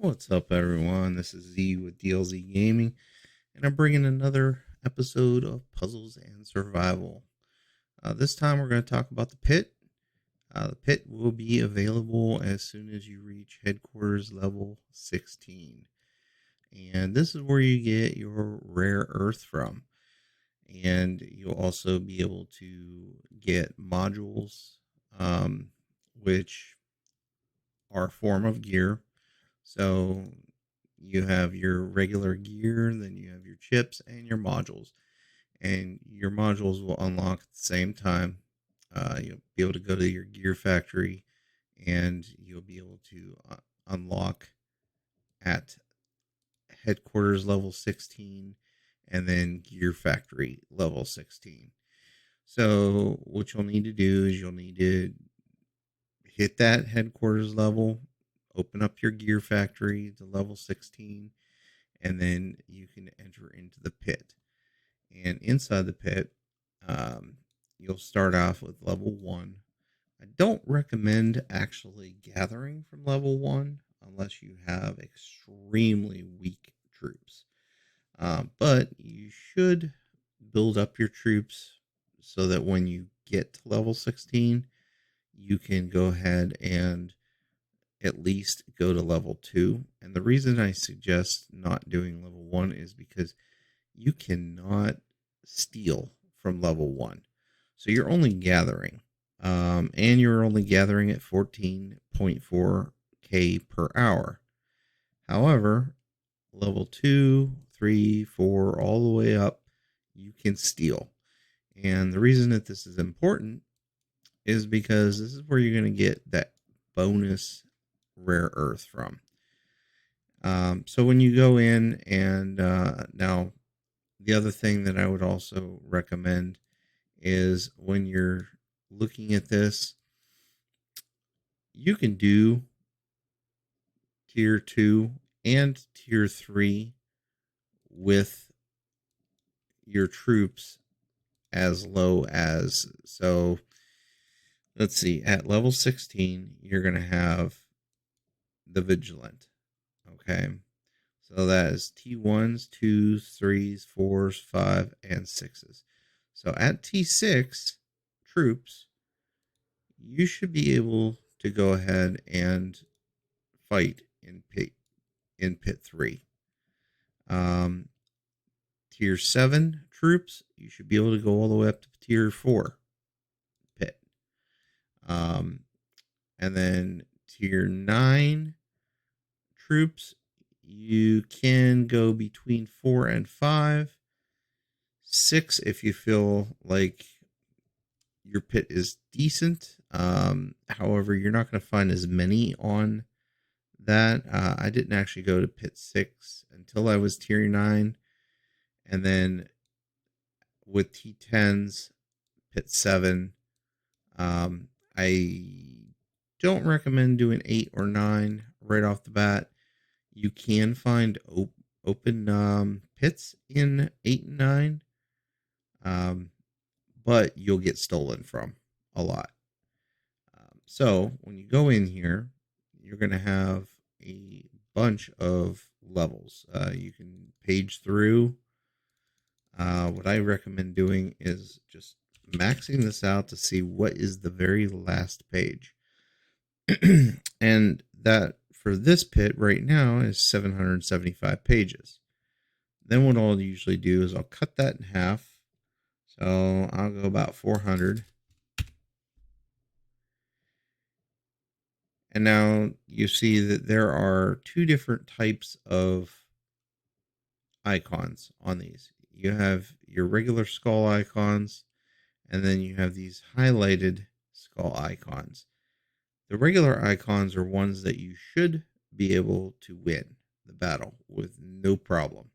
What's up, everyone? This is Z with DLZ Gaming, and I'm bringing another episode of Puzzles and Survival. This time, we're going to talk about the pit. The pit will be available as soon as you reach headquarters level 16. And this is where you get your rare earth from. And you'll also be able to get modules, which are a form of gear. So you have your regular gear, then you have your chips and your modules. And your modules will unlock at the same time. You'll be able to go to your gear factory and you'll be able to unlock at headquarters level 16 and then gear factory level 16. So, what you'll need to do is you'll need to hit that headquarters level, open up your gear factory to level 16, and then you can enter into the pit. And inside the pit, you'll start off with level 1. I don't recommend actually gathering from level 1 unless you have extremely weak troops. But you should build up your troops so that when you get to level 16, you can go ahead and at least go to level 2. And the reason I suggest not doing level 1 is because you cannot steal from level 1. So you're only gathering. And you're only gathering at 14.4k per hour. However, level 2, 3, 4, all the way up, you can steal. And the reason that this is important is because this is where you're going to get that bonus rare earth from. So when you go in and now the other thing that I would also recommend is when you're looking at this, you can do tier 2 and tier 3 with your troops as low as, so let's see, at level 16, you're going to have the Vigilant. Okay. So that is T1s, 2s, 3s, 4s, 5, and 6s. So at T6 troops, you should be able to go ahead and fight in pit 3. Tier 7 troops, you should be able to go all the way up to tier 4 pit. And then tier 9 troops, you can go between 4 and 5. 6 if you feel like your pit is decent. However, you're not going to find as many on that. I didn't actually go to pit 6 until I was tier 9. And then with T10s, pit 7, I don't recommend doing 8 or 9 right off the bat. You can find open pits in 8 and 9, but you'll get stolen from a lot. So when you go in here, you're going to have a bunch of levels. You can page through. What I recommend doing is just maxing this out to see what is the very last page. And that for this pit right now is 775 pages. Then what I'll usually do is I'll cut that in half. So I'll go about 400. And now you see that there are two different types of icons on these. You have your regular skull icons, and then you have these highlighted skull icons. The regular icons are ones that you should be able to win the battle with no problem.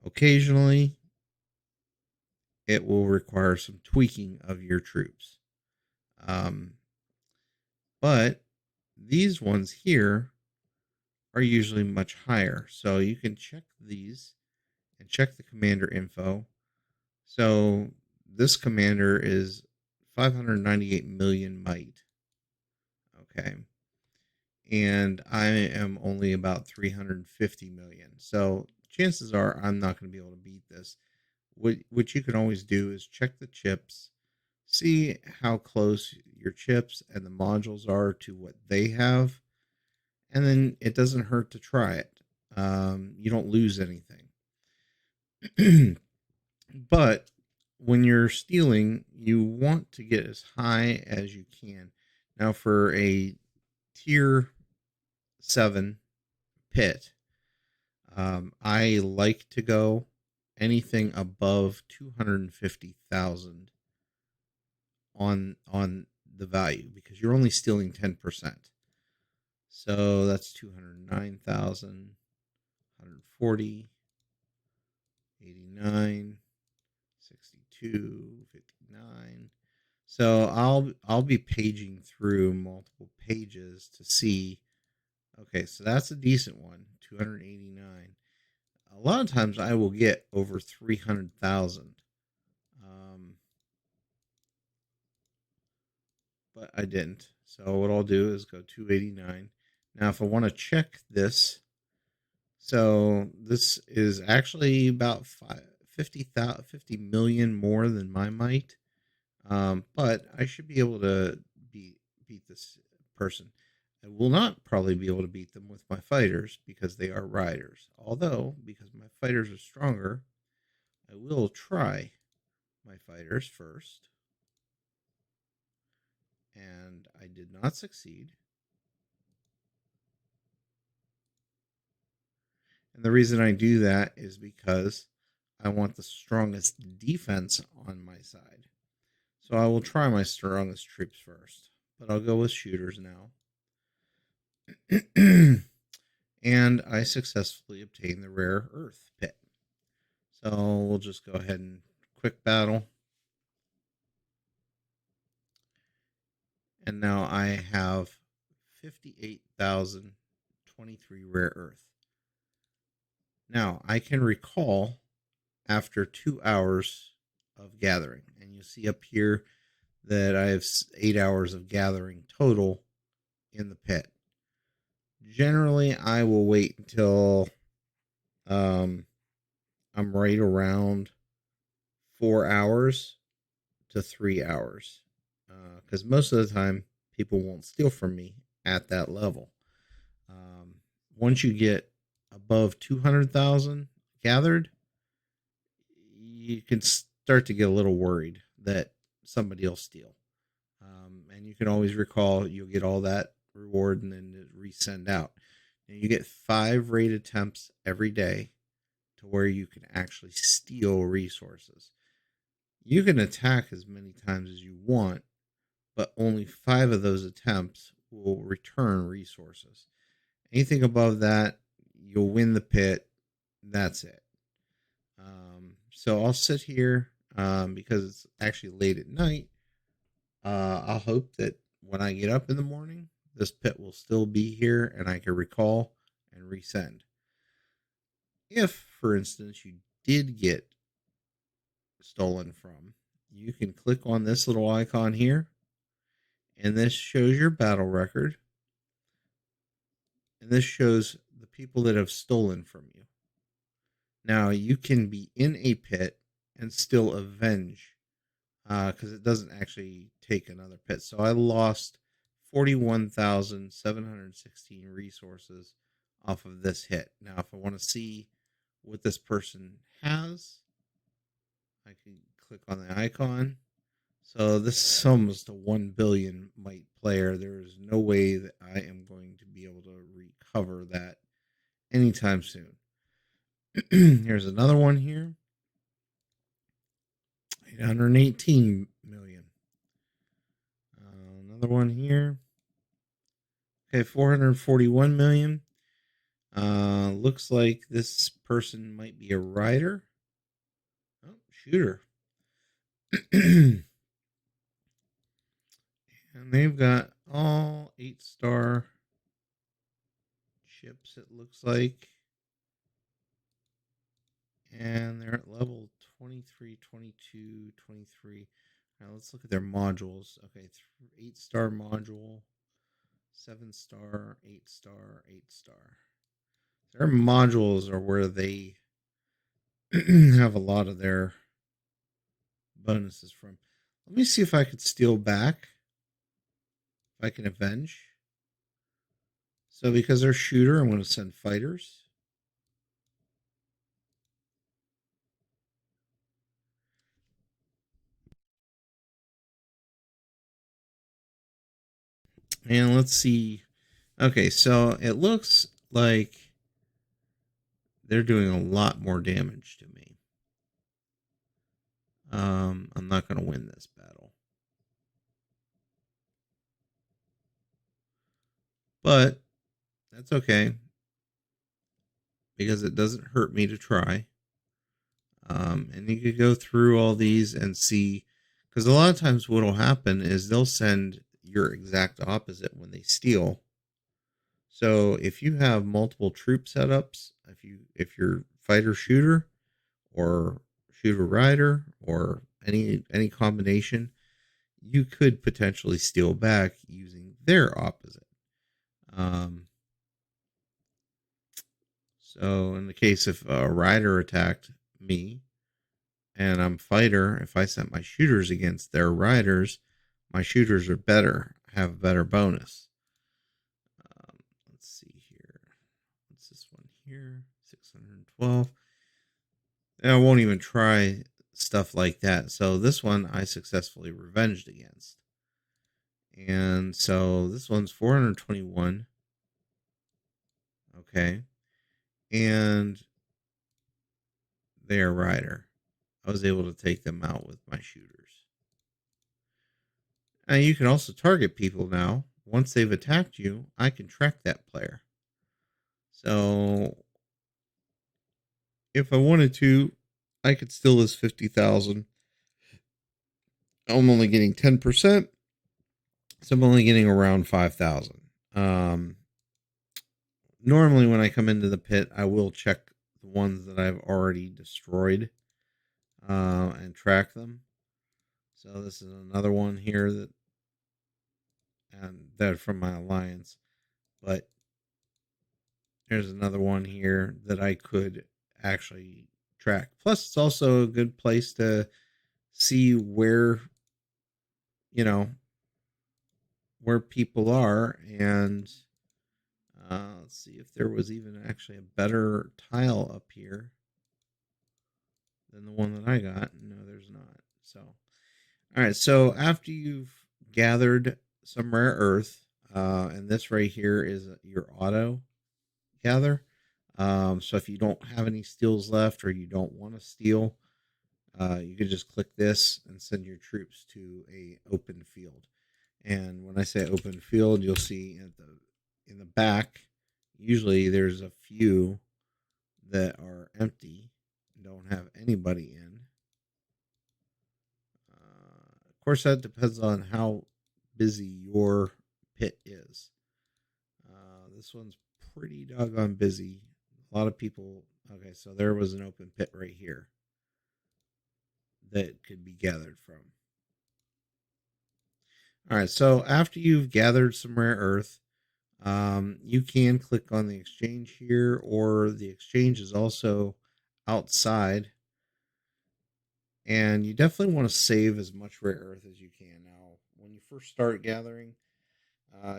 Occasionally, it will require some tweaking of your troops. But these ones here are usually much higher. So you can check these and check the commander info. So this commander is 598 million might. Okay. and I am only about 350 million. So chances are I'm not going to be able to beat this. What you can always do is check the chips, see how close your chips and the modules are to what they have, and then it doesn't hurt to try it. You don't lose anything. But when you're stealing, you want to get as high as you can. Now, for a tier 7 pit, I like to go anything above 250,000 on the value because you're only stealing 10%. So that's 209,000, 140, 89, 62, 59. So I'll be paging through multiple pages to see. Okay, so that's a decent one, 289. A lot of times I will get over 300,000. But I didn't. So what I'll do is go 289. Now if I want to check this, so this is actually about 50 million more than my might. But I should be able to beat this person. I will not probably be able to beat them with my fighters because they are riders. Although, because my fighters are stronger, I will try my fighters first. And I did not succeed. And the reason I do that is because I want the strongest defense on my side. So I will try my strongest troops first. But I'll go with shooters now. And I successfully obtained the rare earth pit. So we'll just go ahead and quick battle. And now I have 58,023 rare earth. Now I can recall after 2 hours of gathering. And you see up here that I have 8 hours of gathering total in the pit. Generally, I will wait until I'm right around 4 hours to 3 hours. Because most of the time, people won't steal from me at that level. Once you get above 200,000 gathered, you can start to get a little worried that somebody will steal. And you can always recall you'll get all that reward and then resend out. And you get 5 raid attempts every day to where you can actually steal resources. You can attack as many times as you want, but only 5 of those attempts will return resources. Anything above that, you'll win the pit. That's it. So I'll sit here because it's actually late at night. I'll hope that when I get up in the morning, this pit will still be here and I can recall and resend. If, for instance, you did get stolen from, you can click on this little icon here, and this shows your battle record. And this shows the people that have stolen from you. Now, you can be in a pit and still avenge because it doesn't actually take another pit. So I lost 41,716 resources off of this hit. Now, if I want to see what this person has, I can click on the icon. So this is almost a 1 billion might player. There is no way that I am going to be able to recover that anytime soon. Here's another one here. 818 million. Another one here. Okay, 441 million. Looks like this person might be a rider. Oh, shooter. And they've got all 8-star ships, it looks like. And they're at level 23, 22, 23. Now let's look at their modules. Okay, 8-star module. 7-star, 8-star, 8-star. Their modules are where they have a lot of their bonuses from. Let me see if I could steal back. If I can avenge. So because they're shooter, I'm going to send fighters. And let's see. Okay, so it looks like they're doing a lot more damage to me. I'm not going to win this battle. But that's okay. Because it doesn't hurt me to try. And you could go through all these and see. Because a lot of times what will happen is they'll send your exact opposite when they steal. So if you have multiple troop setups, if you're fighter shooter or shooter rider or any combination, you could potentially steal back using their opposite. Um, so in the case if a rider attacked me and I'm fighter, if I sent my shooters against their riders, my shooters are better, have a better bonus. Let's see here. What's this one here? 612. I won't even try stuff like that. So this one I successfully revenged against. And so this one's 421. Okay. And they are rider. I was able to take them out with my shooters. And you can also target people now. Once they've attacked you, I can track that player. So if I wanted to, I could still list 50,000. I'm only getting 10%. So I'm only getting around 5,000. Normally when I come into the pit, I will check the ones that I've already destroyed and track them. So this is another one here that from my alliance, but there's another one here that I could actually track. Plus, it's also a good place to see where where people are, and let's see if there was even actually a better tile up here than the one that I got. No, there's not. So, all right. So after you've gathered some rare earth, and this right here is your auto gather. So if you don't have any steals left or you don't want to steal, you can just click this and send your troops to a open field. And when I say open field, you'll see in the back, usually there's a few that are empty, don't have anybody in. Of course, that depends on how busy your pit is. This one's pretty doggone busy. A lot of people. Okay, so there was an open pit right here that could be gathered from. All right, so after you've gathered some rare earth, you can click on the exchange here, or the exchange is also outside. And you definitely want to save as much rare earth as you can. Now, when you first start gathering,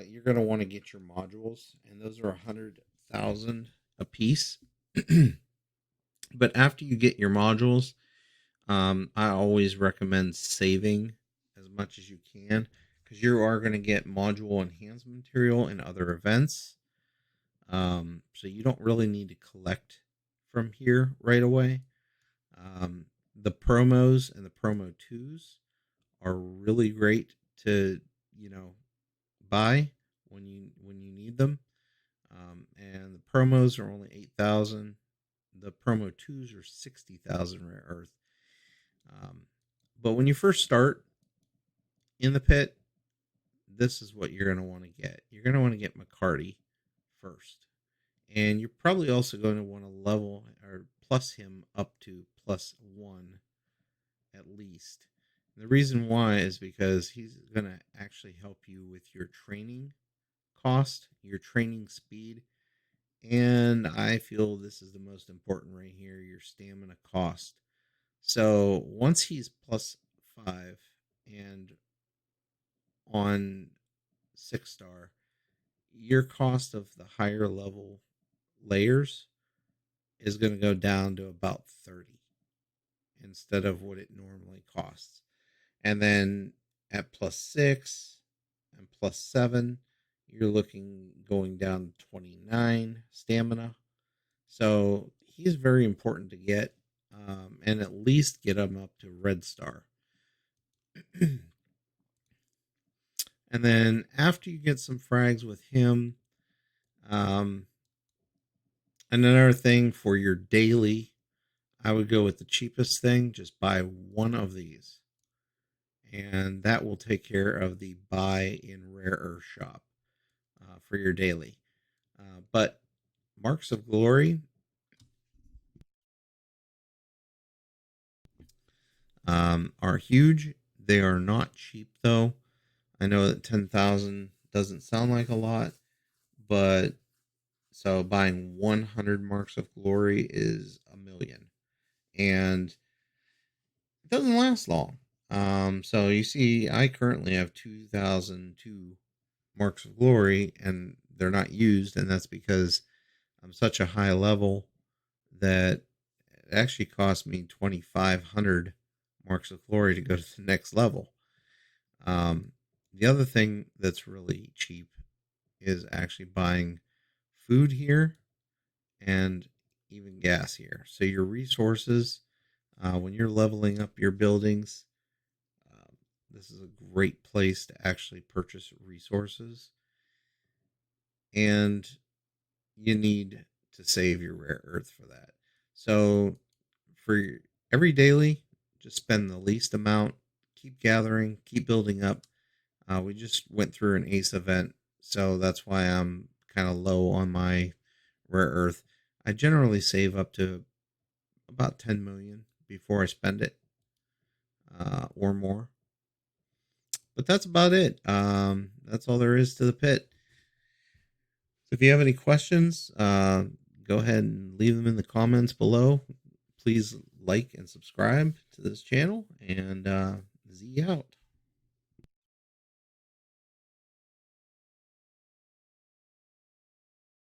you're going to want to get your modules, and those are 100,000 a piece. But after you get your modules, I always recommend saving as much as you can because you are going to get module enhancement material in other events. So you don't really need to collect from here right away. The promos and the promo twos are really great to buy when you need them. And the promos are only 8,000. The promo twos are 60,000 rare earth. But when you first start in the pit, this is what you're going to want to get. You're going to want to get McCarty first. And you're probably also going to want to level or plus him up to +1 at least. And the reason why is because he's going to actually help you with your training cost, your training speed, and I feel this is the most important right here, your stamina cost. So once he's +5 and on 6 star, your cost of the higher level layers is going to go down to about 30 instead of what it normally costs. And then at +6 and +7, you're looking going down to 29 stamina. So he's very important to get, and at least get him up to red star. And then after you get some frags with him, um, another thing for your daily, I would go with the cheapest thing. Just buy one of these, and that will take care of the buy in rare earth shop for your daily. But marks of glory are huge. They are not cheap though. I know that 10,000 doesn't sound like a lot, but so buying 100 marks of glory is a million, and it doesn't last long. So you see, I currently have 2002 marks of glory, and they're not used, and that's because I'm such a high level that it actually cost me 2,500 marks of glory to go to the next level. Um, the other thing that's really cheap is actually buying food here and even gas here. So your resources, when you're leveling up your buildings, this is a great place to actually purchase resources. And you need to save your rare earth for that. So for every daily, just spend the least amount, keep gathering, keep building up. We just went through an ace event, so that's why I'm kind of low on my rare earth. I generally save up to about 10 million before I spend it, or more. But that's about it. That's all there is to the pit. So if you have any questions, go ahead and leave them in the comments below. Please like and subscribe to this channel, and Z out.